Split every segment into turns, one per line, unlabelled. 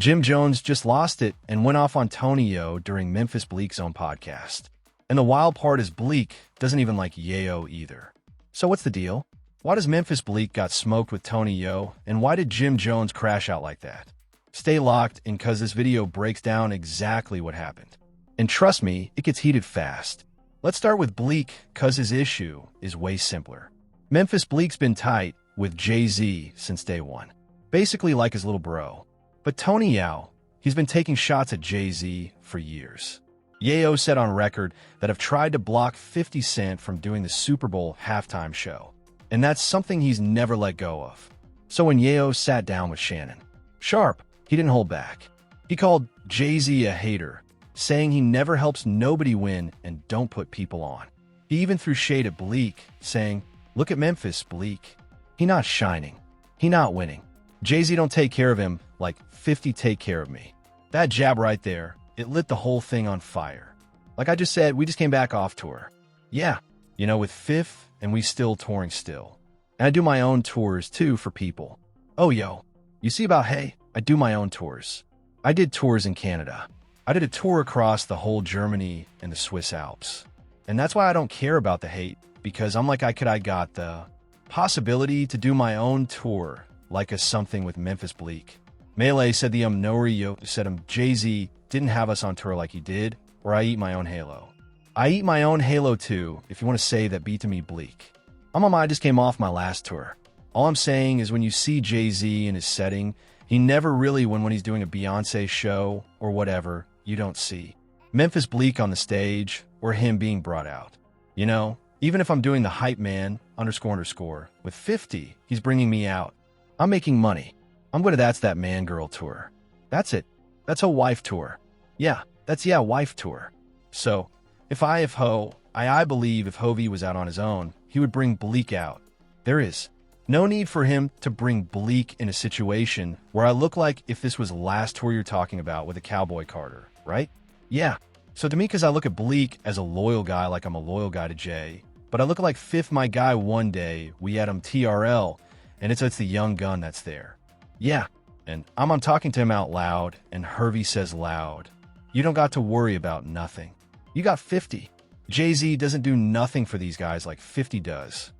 JimJones just lost it and went off on TonyYayo during Memphis Bleak's own podcast. And the wild part is Bleak doesn't even like Yayo either. So what's the deal? Why does Memphis Bleak got smoked with TonyYayo, and why did JimJones crash out like that? Stay locked in cause this video breaks down exactly what happened. And trust me, it gets heated fast. Let's start with Bleak cause his issue is way simpler. Memphis Bleak's been tight with Jay-Z since day one. Basically like his little bro. But TonyYayo, he's been taking shots at Jay-Z for years. Yayo said on record that have tried to block 50 Cent from doing the Super Bowl halftime show. And that's something he's never let go of. So when Yayo sat down with Shannon Sharp, he didn't hold back. He called Jay-Z a hater, saying he never helps nobody win and don't put people on. He even threw shade at Bleak, saying, "Look at Memphis, Bleak. He not shining. He not winning. Jay-Z don't take care of him like 50 take care of me." That jab right there, it lit the whole thing on fire. Like I just said, we just came back off tour. Yeah, with Fifth, and we still touring still. And I do my own tours too for people. Oh, yo, you see about hey, I do my own tours. I did tours in Canada. I did a tour across the whole Germany and the Swiss Alps. And that's why I don't care about the hate, because I'm like I got the possibility to do my own tour, like a something with Memphis Bleak. Melee said Noriyo said Jay-Z didn't have us on tour like he did, or I eat my own halo. I eat my own halo too, if you want to say that beat to me Bleak. I just came off my last tour. All I'm saying is when you see Jay-Z in his setting, he never really, when he's doing a Beyonce show or whatever, you don't see Memphis Bleak on the stage or him being brought out. Even if I'm doing the hype man __ with 50, he's bringing me out. I'm making money. I'm going to That's That Man Girl tour. That's it. That's a wife tour. Yeah, that's wife tour. So, I believe if Hovey was out on his own, he would bring Bleak out. There is no need for him to bring Bleak in a situation where I look like if this was last tour you're talking about with a Cowboy Carter, right? Yeah. So to me, because I look at Bleak as a loyal guy like I'm a loyal guy to Jay, but I look like Fifth my guy one day, we had him TRL, and it's the young gun that's there. Yeah, and I'm talking to him out loud, and Hervey says loud. You don't got to worry about nothing. You got 50. Jay-Z doesn't do nothing for these guys like 50 does.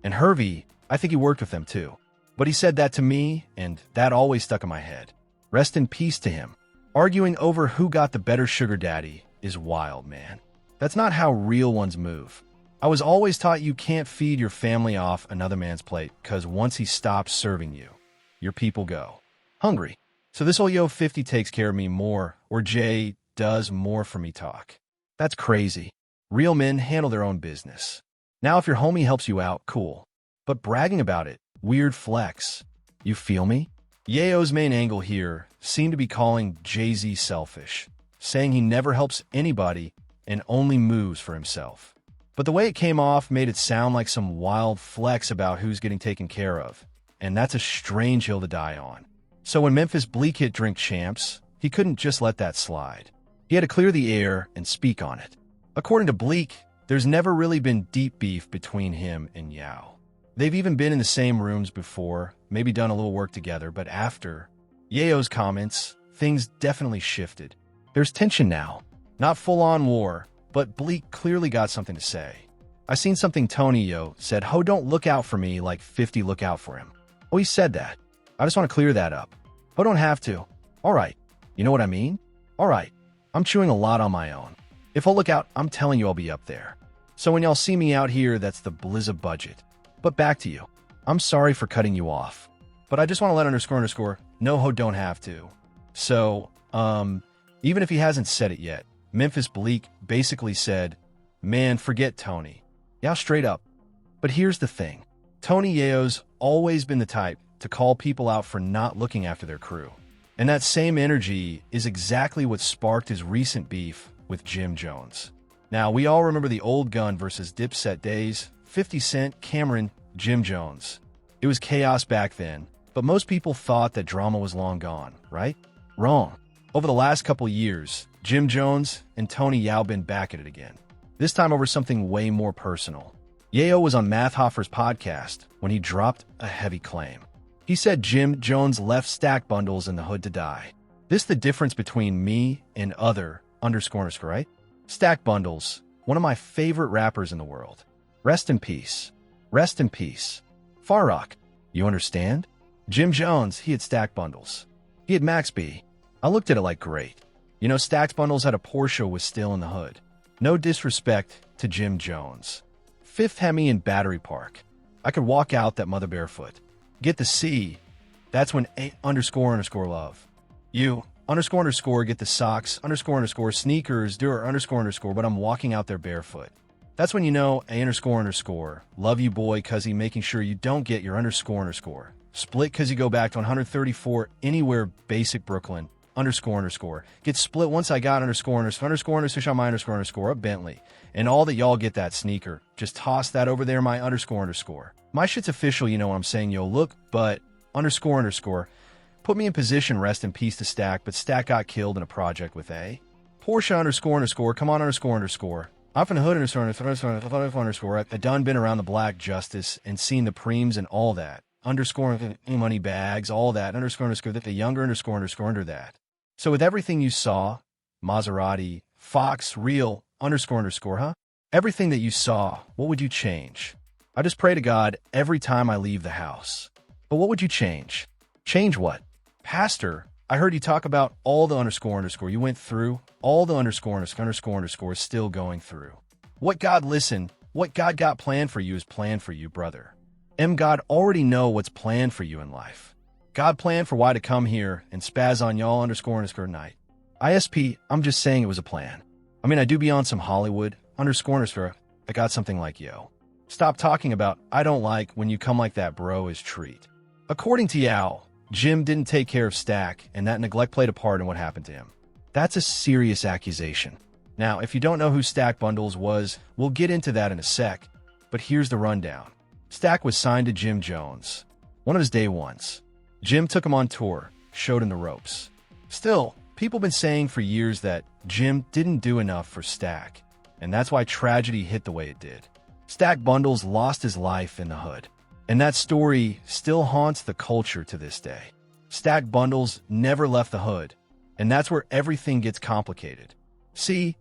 And Hervey, I think he worked with them too. But he said that to me, and that always stuck in my head. Rest in peace to him. Arguing over who got the better sugar daddy is wild, man. That's not how real ones move. I was always taught you can't feed your family off another man's plate, because once he stops serving you, your people go hungry. So this old 50 takes care of me more, or Jay does more for me talk. That's crazy. Real men handle their own business. Now if your homie helps you out, cool. But bragging about it, weird flex. You feel me? Yayo's main angle here seemed to be calling Jay-Z selfish, saying he never helps anybody and only moves for himself. But the way it came off made it sound like some wild flex about who's getting taken care of. And that's a strange hill to die on. So when Memphis Bleak hit Drink Champs, he couldn't just let that slide. He had to clear the air and speak on it. According to Bleak, there's never really been deep beef between him and Yayo. They've even been in the same rooms before, maybe done a little work together, but after Yayo's comments, things definitely shifted. There's tension now. Not full-on war, but Bleak clearly got something to say. I seen something TonyYayo said, "Ho, don't look out for me like 50 look out for him." Oh, he said that. I just want to clear that up. Ho don't have to. All right. You know what I mean? All right. I'm chewing a lot on my own. If I'll look out, I'm telling you I'll be up there. So when y'all see me out here, that's the Blizza budget. But back to you. I'm sorry for cutting you off. But I just want to let __ no ho don't have to. So, even if he hasn't said it yet, Memphis Bleak basically said, "Man, forget Tony." Yeah, straight up. But here's the thing. TonyYayo's always been the type to call people out for not looking after their crew. And that same energy is exactly what sparked his recent beef with JimJones. Now, we all remember the old gun versus Dipset days, 50 Cent, Cameron, JimJones. It was chaos back then, but most people thought that drama was long gone, right? Wrong. Over the last couple years, JimJones and TonyYayo been back at it again. This time over something way more personal. Yayo was on Math Hoffer's podcast when he dropped a heavy claim. He said JimJones left stack bundles in the hood to die. This the difference between me and other underscore, right? Stack Bundles, one of my favorite rappers in the world. Rest in peace. Rest in peace. Farrock, you understand? JimJones, he had Stack Bundles. He had Max B. I looked at it like, great. You know, Stack Bundles had a Porsche was still in the hood. No disrespect to JimJones. Fifth Hemi in Battery Park. I could walk out that mother barefoot. Get the C. That's when A underscore love. You underscore get the socks underscore sneakers do underscore, but I'm walking out there barefoot. That's when you know A underscore love you boy, cuz he making sure you don't get your underscore split cuz you go back to 134 anywhere basic Brooklyn underscore get split once I got underscore my underscore a Bentley, and all that y'all get that sneaker, just toss that over there my underscore. My shit's official, you know what I'm saying, yo, look, but underscore put me in position, rest in peace to Stack, but Stack got killed in a project with A. Porsche underscore come on underscore I'm from the hood underscore I done been around the black justice and seen the preems and all that underscore money bags, all that underscore that the younger underscore under that. So with everything you saw, Maserati, Fox, Real, underscore, huh? Everything that you saw, what would you change? I just pray to God every time I leave the house. But what would you change? Change what? Pastor, I heard you talk about all the underscore you went through, all the underscore is still going through. What God got planned for you is planned for you, brother. God already know what's planned for you in life. God planned for why to come here and spaz on y'all underscore night. ISP, I'm just saying it was a plan. I mean, I do be on some Hollywood underscore I got something like yo. Stop talking about I don't like when you come like that, bro, is treat. According to Yayo, Jim didn't take care of Stack, and that neglect played a part in what happened to him. That's a serious accusation. Now, if you don't know who Stack Bundles was, we'll get into that in a sec, but here's the rundown. Stack was signed to JimJones, one of his day ones. Jim took him on tour, showed him the ropes. Still, people been saying for years that Jim didn't do enough for Stack, and that's why tragedy hit the way it did. Stack Bundles lost his life in the hood, and that story still haunts the culture to this day. Stack Bundles never left the hood, and that's where everything gets complicated. See,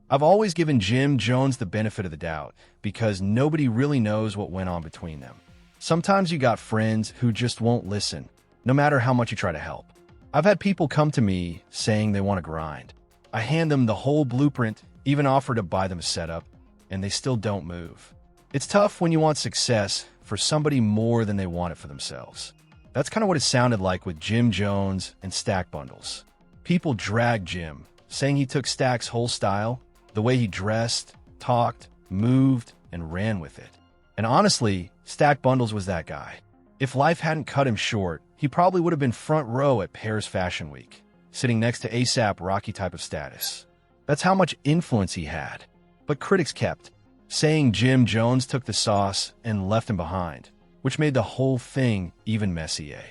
I've always given JimJones the benefit of the doubt because nobody really knows what went on between them. Sometimes you got friends who just won't listen, no matter how much you try to help. I've had people come to me saying they want to grind. I hand them the whole blueprint, even offer to buy them a setup, and they still don't move. It's tough when you want success for somebody more than they want it for themselves. That's kind of what it sounded like with JimJones and Stack Bundles. People dragged Jim, saying he took Stack's whole style, the way he dressed, talked, moved, and ran with it. And honestly, Stack Bundles was that guy. If life hadn't cut him short, he probably would have been front row at Paris Fashion Week, sitting next to A$AP Rocky type of status. That's how much influence he had. But critics kept saying JimJones took the sauce and left him behind, which made the whole thing even messier.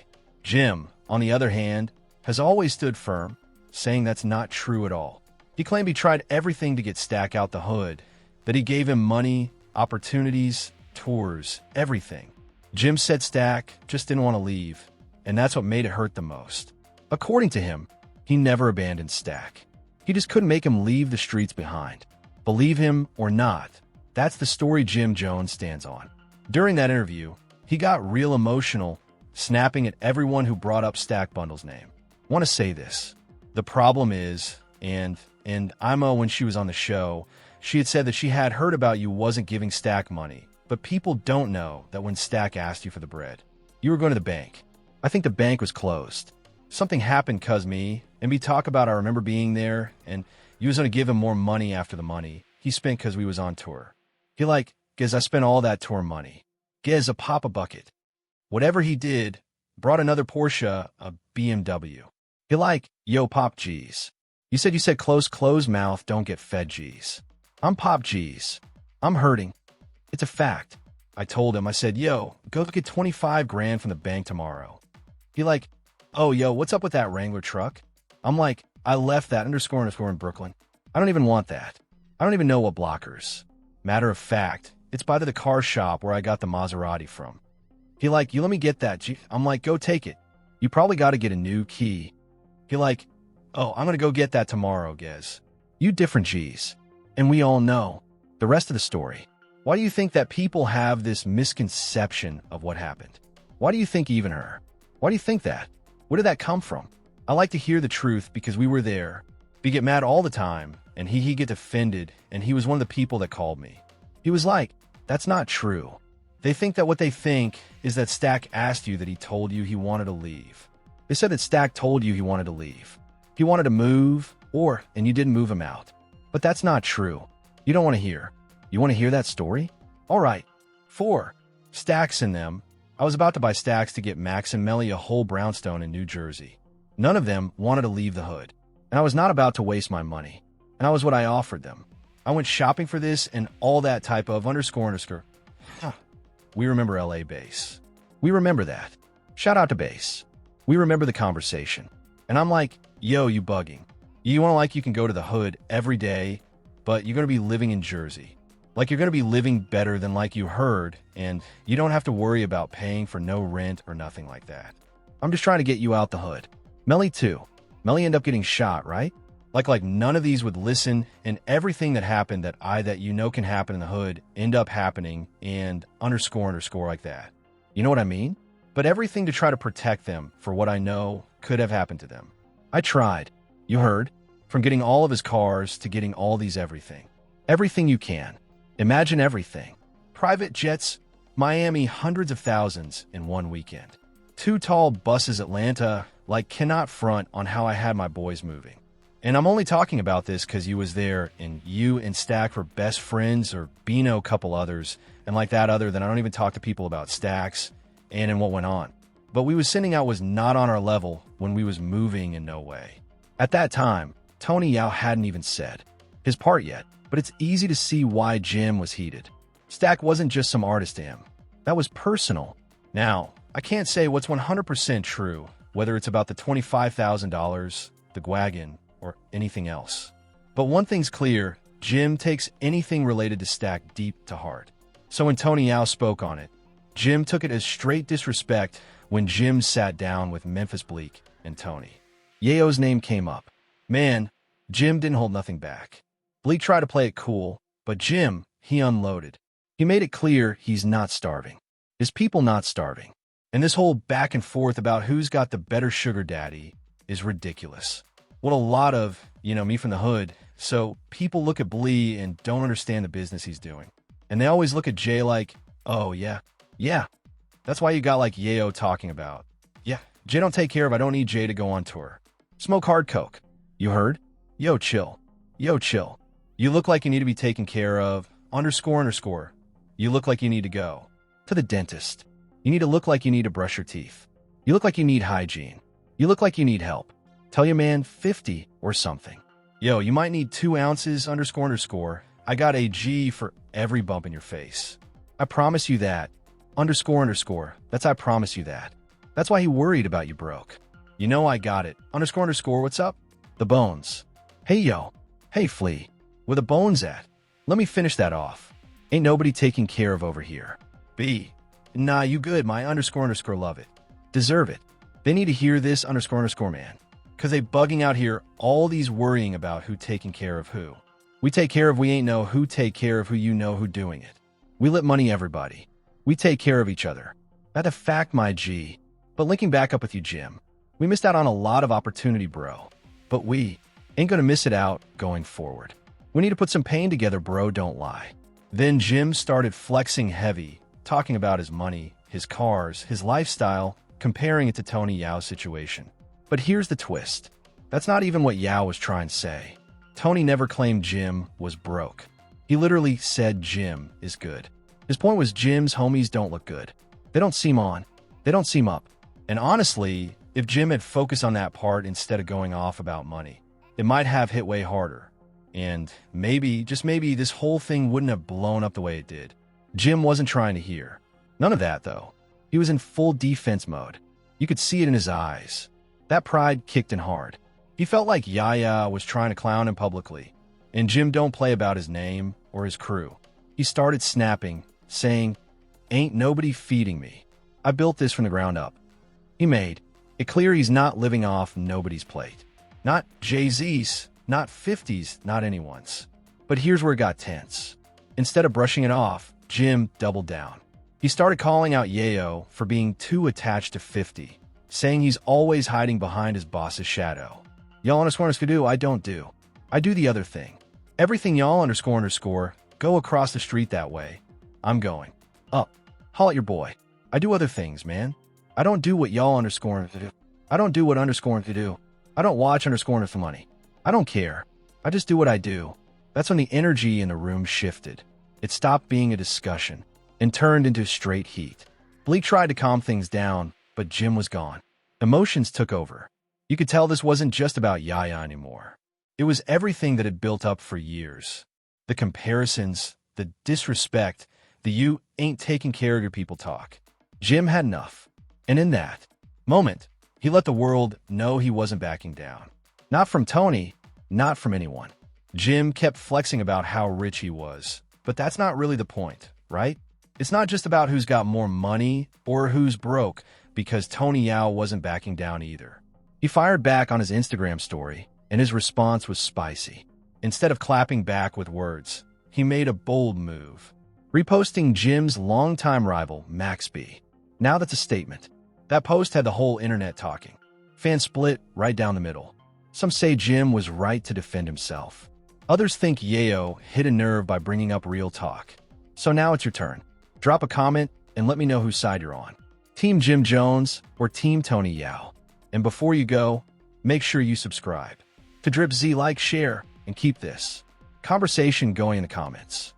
Jim, on the other hand, has always stood firm, saying that's not true at all. He claimed he tried everything to get Stack out the hood, that he gave him money, opportunities, tours, everything. Jim said Stack just didn't want to leave, and that's what made it hurt the most. According to him, he never abandoned Stack. He just couldn't make him leave the streets behind. Believe him or not, that's the story JimJones stands on. During that interview, he got real emotional, snapping at everyone who brought up Stack Bundles' name. Want to say this. The problem is, and Ima, when she was on the show, she had said that she had heard about you wasn't giving Stack money, but people don't know that when Stack asked you for the bread, you were going to the bank. I think the bank was closed. Something happened cuz me, and we talk about I remember being there, and you was going to give him more money after the money he spent cuz we was on tour. He like, guess I spent all that tour money. Guess a pop a bucket. Whatever he did, brought another Porsche, a BMW. He like, yo pop G's. You said closed mouth don't get fed G's. I'm pop G's. I'm hurting. It's a fact. I told him, I said, yo, go get 25 grand from the bank tomorrow. He like, oh, yo, what's up with that Wrangler truck? I'm like, I left that underscore in Brooklyn. I don't even want that. I don't even know what blockers. Matter of fact, it's by the car shop where I got the Maserati from. He like, you let me get that. I'm like, go take it. You probably got to get a new key. He like, Oh, I'm gonna go get that tomorrow, Gez. You different G's. And we all know the rest of the story. Why do you think that people have this misconception of what happened? Why do you think even her? Why do you think that? Where did that come from? I like to hear the truth because we were there. We get mad all the time, and he get offended, and he was one of the people that called me. He was like, that's not true. They think that what they think is that Stack asked you that he told you he wanted to leave. They said that Stack told you he wanted to leave. He wanted to move, and you didn't move him out. But that's not true. You don't want to hear. You want to hear that story? All right. 4. Stacks in them. I was about to buy Stacks to get Max and Melly a whole brownstone in New Jersey. None of them wanted to leave the hood. And I was not about to waste my money. And that was what I offered them. I went shopping for this and all that type of __. We remember LA Bass. We remember that. Shout out to Bass. We remember the conversation. And I'm like, yo, you bugging. You want to like you can go to the hood every day, but you're going to be living in Jersey. Like you're going to be living better than like you heard, and you don't have to worry about paying for no rent or nothing like that. I'm just trying to get you out the hood. Melly too. Melly ended up getting shot, right? Like none of these would listen, and everything that happened that you know can happen in the hood end up happening and __ like that. You know what I mean? But everything to try to protect them for what I know could have happened to them. I tried. You heard? From getting all of his cars to getting all these everything. Everything you can. Imagine everything. Private jets, Miami, hundreds of thousands in one weekend. 2 tall buses, Atlanta, cannot front on how I had my boys moving. And I'm only talking about this because you was there, and you and Stack were best friends, or Bino, couple others, and like that other than I don't even talk to people about Stacks and in what went on. But we was sending out was not on our level when we was moving in no way. At that time, TonyYayo hadn't even said his part yet, but it's easy to see why Jim was heated. Stack wasn't just some artist to him. That was personal. Now, I can't say what's 100% true, whether it's about the $25,000, the wagon, or anything else. But one thing's clear, Jim takes anything related to Stack deep to heart. So when TonyYayo spoke on it, Jim took it as straight disrespect when Jim sat down with Memphis Bleek and Tony. Yayo's name came up. Man, Jim didn't hold nothing back. Bleek tried to play it cool, but Jim, he unloaded. He made it clear he's not starving. His people not starving. And this whole back and forth about who's got the better sugar daddy is ridiculous. What a lot of, me from the hood, so people look at Blee and don't understand the business he's doing. And they always look at Jay like, oh, yeah. That's why you got Yayo talking about. Yeah, Jay don't take care of, I don't need Jay to go on tour. Smoke hard coke. You heard? Yo, chill. You look like you need to be taken care of, __. You look like you need to go to the dentist. You need to look like you need to brush your teeth. You look like you need hygiene. You look like you need help. Tell your man 50 or something. Yo, you might need 2 ounces, __. I got a G for every bump in your face. I promise you that. __. I promise you that. That's why he worried about you broke. You know I got it. __. What's up? The bones. Hey, yo. Hey, Flea. Where the bones at? Let me finish that off. Ain't nobody taking care of over here. B. Nah, you good. My __. Love it. Deserve it. They need to hear this __, man. Because they bugging out here all these worrying about who taking care of who. We take care of we ain't know who take care of who you know who doing it. We let money everybody. We take care of each other. That a fact, my G. But linking back up with you, Jim. We missed out on a lot of opportunity, bro. But we ain't gonna miss it out going forward. We need to put some pain together, bro, don't lie. Then Jim started flexing heavy, talking about his money, his cars, his lifestyle, comparing it to TonyYayo's situation. But here's the twist. That's not even what Yayo was trying to say. Tony never claimed Jim was broke. He literally said Jim is good. His point was Jim's homies don't look good. They don't seem on. They don't seem up. And honestly, if Jim had focused on that part instead of going off about money, it might have hit way harder. And maybe, just maybe, this whole thing wouldn't have blown up the way it did. Jim wasn't trying to hear. None of that, though. He was in full defense mode. You could see it in his eyes. That pride kicked in hard. He felt like Yayo was trying to clown him publicly. And Jim don't play about his name or his crew. He started snapping, saying, ain't nobody feeding me. I built this from the ground up. He made it clear he's not living off nobody's plate. Not Jay-Z's, not 50's, not anyone's. But here's where it got tense. Instead of brushing it off, Jim doubled down. He started calling out Yayo for being too attached to 50, saying he's always hiding behind his boss's shadow. Y'all underscore do, I don't do. I do the other thing. Everything y'all underscore go across the street that way. I'm going. Up. Holla at your boy. I do other things, man. I don't do what y'all underscore do. I don't do what underscore do. I don't watch underscore for money. I don't care. I just do what I do. That's when the energy in the room shifted. It stopped being a discussion and turned into straight heat. Bleak tried to calm things down, but Jim was gone. Emotions took over. You could tell this wasn't just about Yayo anymore. It was everything that had built up for years. The comparisons, the disrespect, the you ain't taking care of your people talk. Jim had enough. And in that moment, he let the world know he wasn't backing down. Not from Tony, not from anyone. Jim kept flexing about how rich he was. But that's not really the point, right? It's not just about who's got more money or who's broke, because TonyYayo wasn't backing down either. He fired back on his Instagram story, and his response was spicy. Instead of clapping back with words, he made a bold move, reposting Jim's longtime rival, Max B. Now that's a statement. That post had the whole internet talking. Fans split right down the middle. Some say Jim was right to defend himself. Others think Yayo hit a nerve by bringing up real talk. So now it's your turn. Drop a comment and let me know whose side you're on. Team JimJones or Team TonyYayo. And before you go, make sure you subscribe. To Drip Z, like, share, and keep this conversation going in the comments.